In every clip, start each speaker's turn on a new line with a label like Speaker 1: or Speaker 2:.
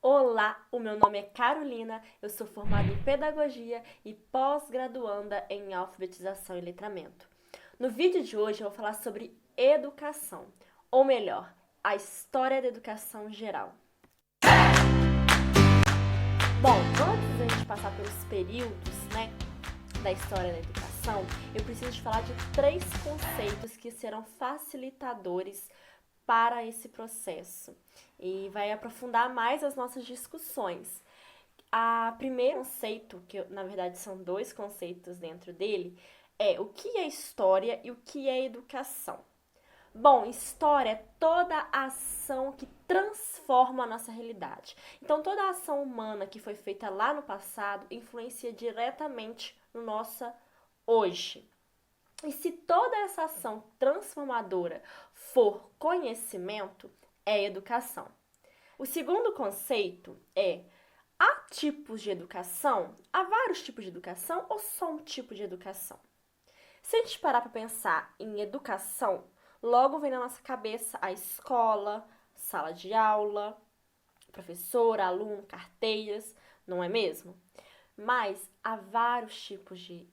Speaker 1: Olá, o meu nome é Carolina, eu sou formada em Pedagogia e pós-graduanda em Alfabetização e Letramento. No vídeo de hoje eu vou falar sobre educação, ou melhor, a história da educação geral. Bom, antes da gente passar pelos períodos, da história da educação, eu preciso te falar de 3 conceitos que serão facilitadores para esse processo e vai aprofundar mais as nossas discussões. A primeiro conceito, que na verdade são 2 conceitos dentro dele, é o que é história e o que é educação. Bom, história é toda a ação que transforma a nossa realidade. Então, toda a ação humana que foi feita lá no passado influencia diretamente no nosso hoje. E se toda essa ação transformadora for conhecimento, é educação. O segundo conceito é: há tipos de educação? Há vários tipos de educação ou só um tipo de educação? Se a gente parar para pensar em educação, logo vem na nossa cabeça a escola, sala de aula, professor, aluno, carteiras, não é mesmo? Mas há vários tipos de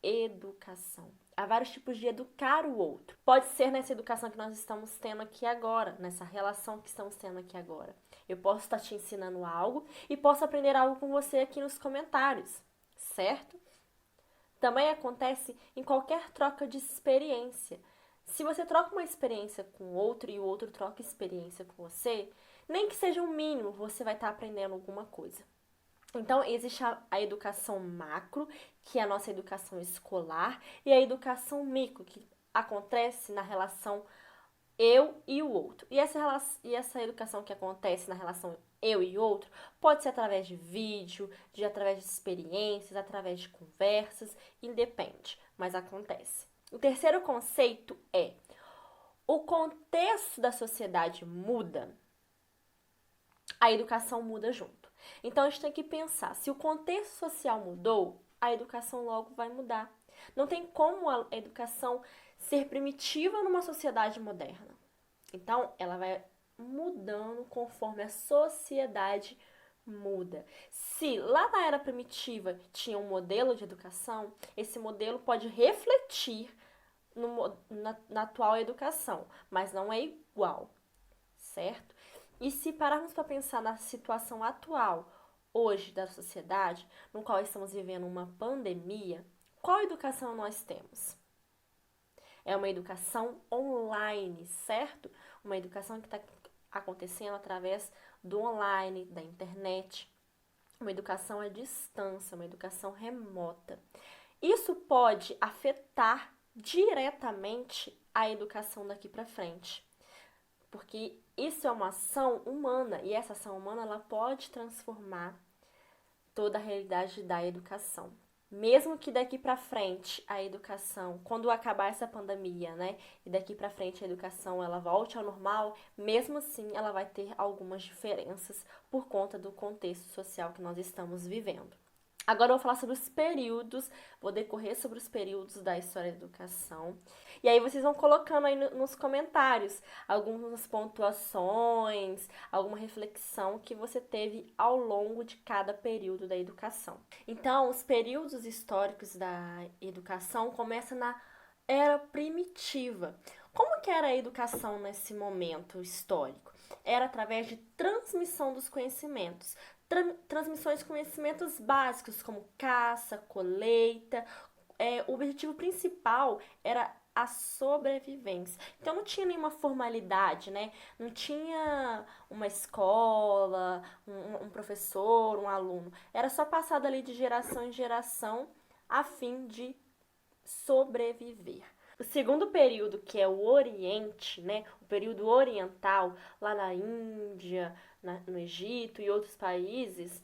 Speaker 1: educação. Há vários tipos de educar o outro. Pode ser nessa educação que nós estamos tendo aqui agora, nessa relação que estamos tendo aqui agora. Eu posso estar te ensinando algo e posso aprender algo com você aqui nos comentários, certo? Também acontece em qualquer troca de experiência. Se você troca uma experiência com o outro e o outro troca experiência com você, nem que seja um mínimo, você vai estar aprendendo alguma coisa. Então, existe a educação macro, que é a nossa educação escolar, e a educação micro, que acontece na relação eu e o outro. E essa educação que acontece na relação eu e outro pode ser através de vídeo, através de experiências, através de conversas, independe, mas acontece. O terceiro conceito é: o contexto da sociedade muda, a educação muda junto. Então a gente tem que pensar, se o contexto social mudou, a educação logo vai mudar. Não tem como a educação ser primitiva numa sociedade moderna. Então ela vai mudando conforme a sociedade muda. Se lá na era primitiva tinha um modelo de educação, esse modelo pode refletir na atual educação, mas não é igual, certo? E se pararmos para pensar na situação atual, hoje, da sociedade, no qual estamos vivendo uma pandemia, qual educação nós temos? É uma educação online, certo? Uma educação que está acontecendo através do online, da internet. Uma educação à distância, uma educação remota. Isso pode afetar diretamente a educação daqui para frente. Porque isso é uma ação humana e essa ação humana ela pode transformar toda a realidade da educação. Mesmo que daqui para frente a educação, quando acabar essa pandemia, e daqui para frente a educação ela volte ao normal, mesmo assim ela vai ter algumas diferenças por conta do contexto social que nós estamos vivendo. Agora eu vou falar sobre os períodos, vou decorrer sobre os períodos da história da educação. E aí vocês vão colocando aí nos comentários algumas pontuações, alguma reflexão que você teve ao longo de cada período da educação. Então, os períodos históricos da educação começam na era primitiva. Como que era a educação nesse momento histórico? Era através de transmissão dos conhecimentos. Transmissões de conhecimentos básicos, como caça, colheita. O objetivo principal era a sobrevivência. Então não tinha nenhuma formalidade, Não tinha uma escola, um professor, um aluno. Era só passado ali de geração em geração a fim de sobreviver. O segundo período, que é o Oriente, o período oriental, lá na Índia, no Egito e outros países,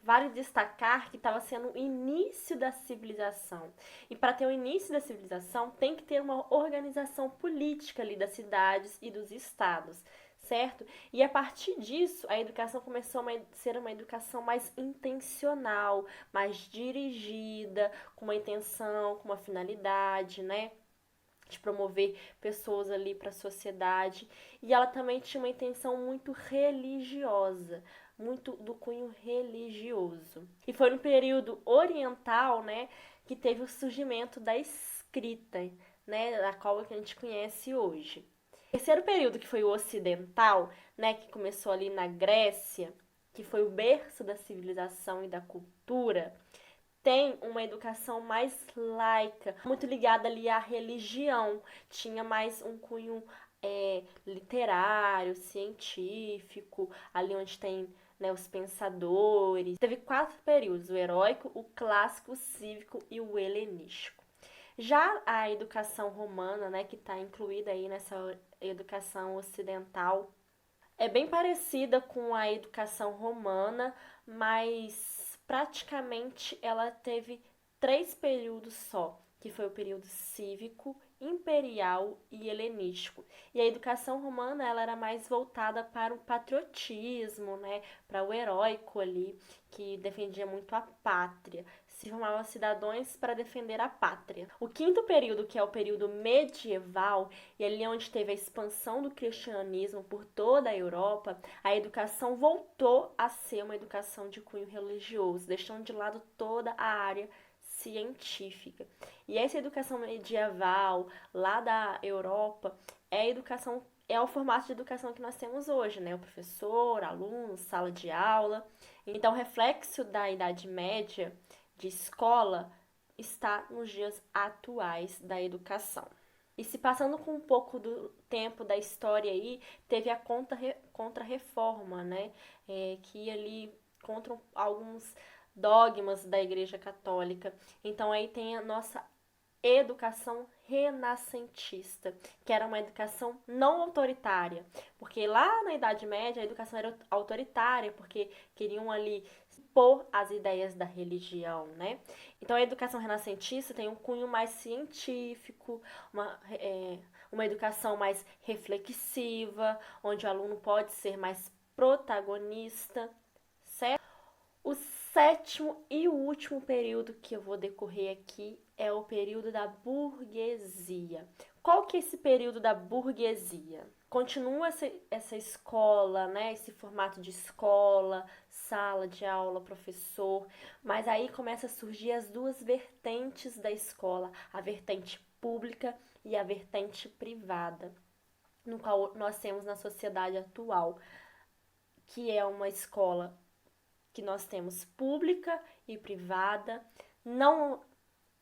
Speaker 1: vale destacar que estava sendo o início da civilização. E para ter o início da civilização, tem que ter uma organização política ali das cidades e dos estados, certo? E a partir disso, a educação começou a ser uma educação mais intencional, mais dirigida, com uma intenção, com uma finalidade, de promover pessoas ali para a sociedade. E ela também tinha uma intenção muito religiosa, muito do cunho religioso. E foi no período oriental, né, que teve o surgimento da escrita, né, a qual a gente conhece hoje. O terceiro período, que foi o ocidental, né, que começou ali na Grécia, que foi o berço da civilização e da cultura, tem uma educação mais laica, muito ligada ali à religião, tinha mais um cunho literário, científico, ali onde tem, né, os pensadores. Teve 4 períodos: o heróico, o clássico, o cívico e o helenístico. Já a educação romana, né, que está incluída aí nessa educação ocidental, é bem parecida com a educação romana, mas praticamente ela teve 3 períodos só, que foi o período cívico, imperial e helenístico. E a educação romana, ela era mais voltada para o patriotismo, né, para o heróico ali, que defendia muito a pátria. Se formavam cidadãos para defender a pátria. O quinto período, que é o período medieval, e ali onde teve a expansão do cristianismo por toda a Europa, a educação voltou a ser uma educação de cunho religioso, deixando de lado toda a área científica. E essa educação medieval lá da Europa é o formato de educação que nós temos hoje, né? O professor, aluno, sala de aula. Então, o reflexo da Idade Média de escola está nos dias atuais da educação. E se passando com um pouco do tempo da história aí, teve a contra-reforma, né? Que ia ali contra alguns dogmas da Igreja Católica. Então aí tem a nossa educação renascentista, que era uma educação não autoritária, porque lá na Idade Média a educação era autoritária, porque queriam ali impor as ideias da religião, né? Então a educação renascentista tem um cunho mais científico, uma educação mais reflexiva, onde o aluno pode ser mais protagonista, certo? O sétimo e o último período que eu vou decorrer aqui é o período da burguesia. Qual que é esse período da burguesia? Continua essa escola, né? Esse formato de escola, sala de aula, professor, mas aí começa a surgir as duas vertentes da escola, a vertente pública e a vertente privada, no qual nós temos na sociedade atual, que é uma escola que nós temos pública e privada, não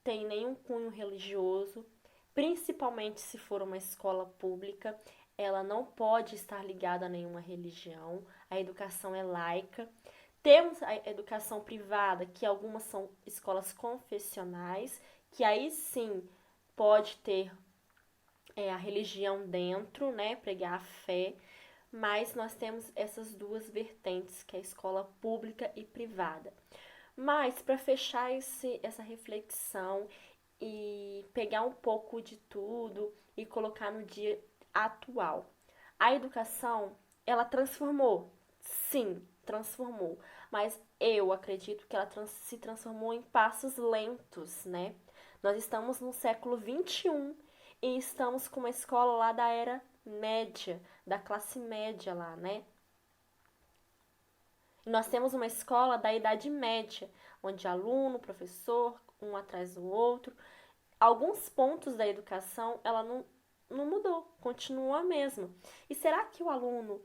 Speaker 1: tem nenhum cunho religioso, principalmente se for uma escola pública, ela não pode estar ligada a nenhuma religião, a educação é laica. Temos a educação privada, que algumas são escolas confessionais, que aí sim pode ter a religião dentro, né, pregar a fé, mas nós temos essas duas vertentes, que é a escola pública e privada. Mas para fechar essa reflexão e pegar um pouco de tudo e colocar no dia atual, a educação, ela transformou? Sim, transformou. Mas eu acredito que ela se transformou em passos lentos, né? Nós estamos no século XXI e estamos com uma escola lá da era média, da classe média lá, né? E nós temos uma escola da Idade Média, onde aluno, professor, um atrás do outro. Alguns pontos da educação, ela não mudou, continua a mesma. E será que o aluno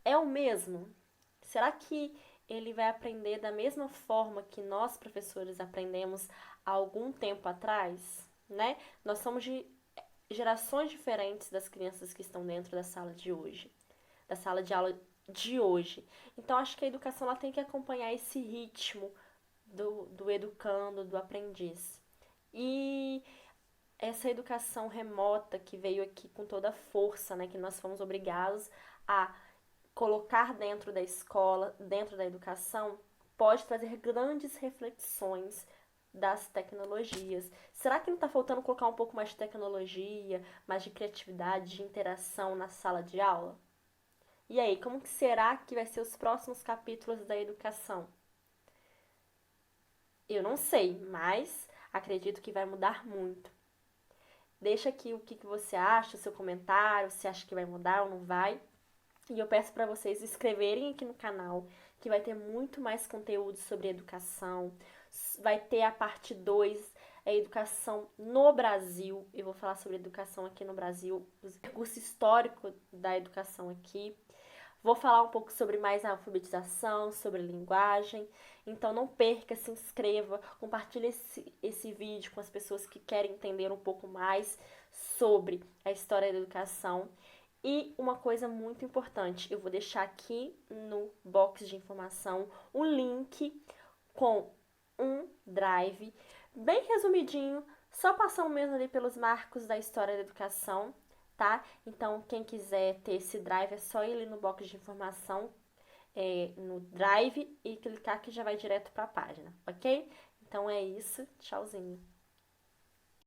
Speaker 1: é o mesmo? Será que ele vai aprender da mesma forma que nós, professores, aprendemos há algum tempo atrás, né? Nós somos de gerações diferentes das crianças que estão dentro da sala de hoje, da sala de aula de hoje. Então, acho que a educação ela tem que acompanhar esse ritmo do educando, do aprendiz. E essa educação remota que veio aqui com toda a força, né, que nós fomos obrigados a colocar dentro da escola, dentro da educação, pode trazer grandes reflexões das tecnologias. Será que não está faltando colocar um pouco mais de tecnologia, mais de criatividade, de interação na sala de aula? E aí, como que será que vai ser os próximos capítulos da educação? Eu não sei, mas acredito que vai mudar muito. Deixa aqui o que você acha, o seu comentário, se acha que vai mudar ou não vai. E eu peço para vocês se inscreverem aqui no canal, que vai ter muito mais conteúdo sobre educação. Vai ter a parte 2, a educação no Brasil. Eu vou falar sobre educação aqui no Brasil, o percurso histórico da educação aqui. Vou falar um pouco sobre mais a alfabetização, sobre linguagem. Então não perca, se inscreva, compartilhe esse vídeo com as pessoas que querem entender um pouco mais sobre a história da educação. E uma coisa muito importante, eu vou deixar aqui no box de informação o link com um drive bem resumidinho, só passando mesmo ali pelos marcos da história da educação, tá? Então, quem quiser ter esse drive é só ir ali no box de informação, no drive, e clicar que já vai direto para a página, ok? Então é isso, tchauzinho.